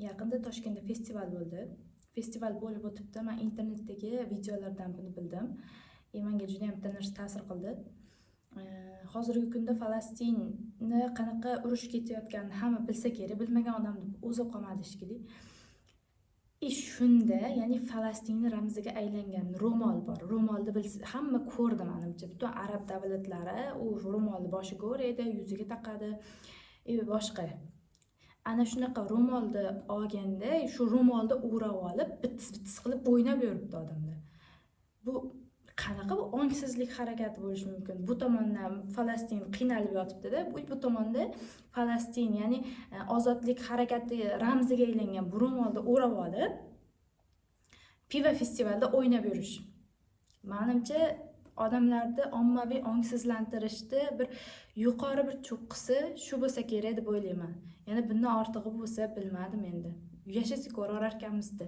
Yaqinda Toshkentda festival bo'ldi. Festival bo'lib o'tibdi. Men internetdagi videolardan buni bildim. Menga juda ham bitta narsa ta'sir qildi. Hozirgi kunda Falastinni qanaqa urush ketayotganini hamma bilsa kerak, bilmagan odamni o'zi qolmadi shekilli. Shunda, ya'ni Falastinni ramziga aylangan ro'mol bor. Ro'molni hamma ko'rdi menimcha. Butun arab davlatlari u ro'molni boshiga o'raydi, yuziga taqadi boshqa. Ana shunaqa ro'molni olganda, shu ro'molni o'rab olib, bitis qilib o'ynab yuribdi odamlar. Bu qanaqa bu ongsizlik harakati bo'lishi mumkin? Bu tomondan Falastin qiynalib yotibdi-da, bu tomonda Falastin, ya'ni ozodlik harakati ramziga aylangan bu ro'molni o'rab olib, piva festivalda o'ynab yurish. Menimcha odamlarni ommaviy ongsizlantirishda bir yuqori bir cho'qqisi shu bo'lsa kerak deb o'ylayman. Yana bundan ortig'i bo'lsa bilmadim endi. Yashasa ko'rar ekanmiz-da.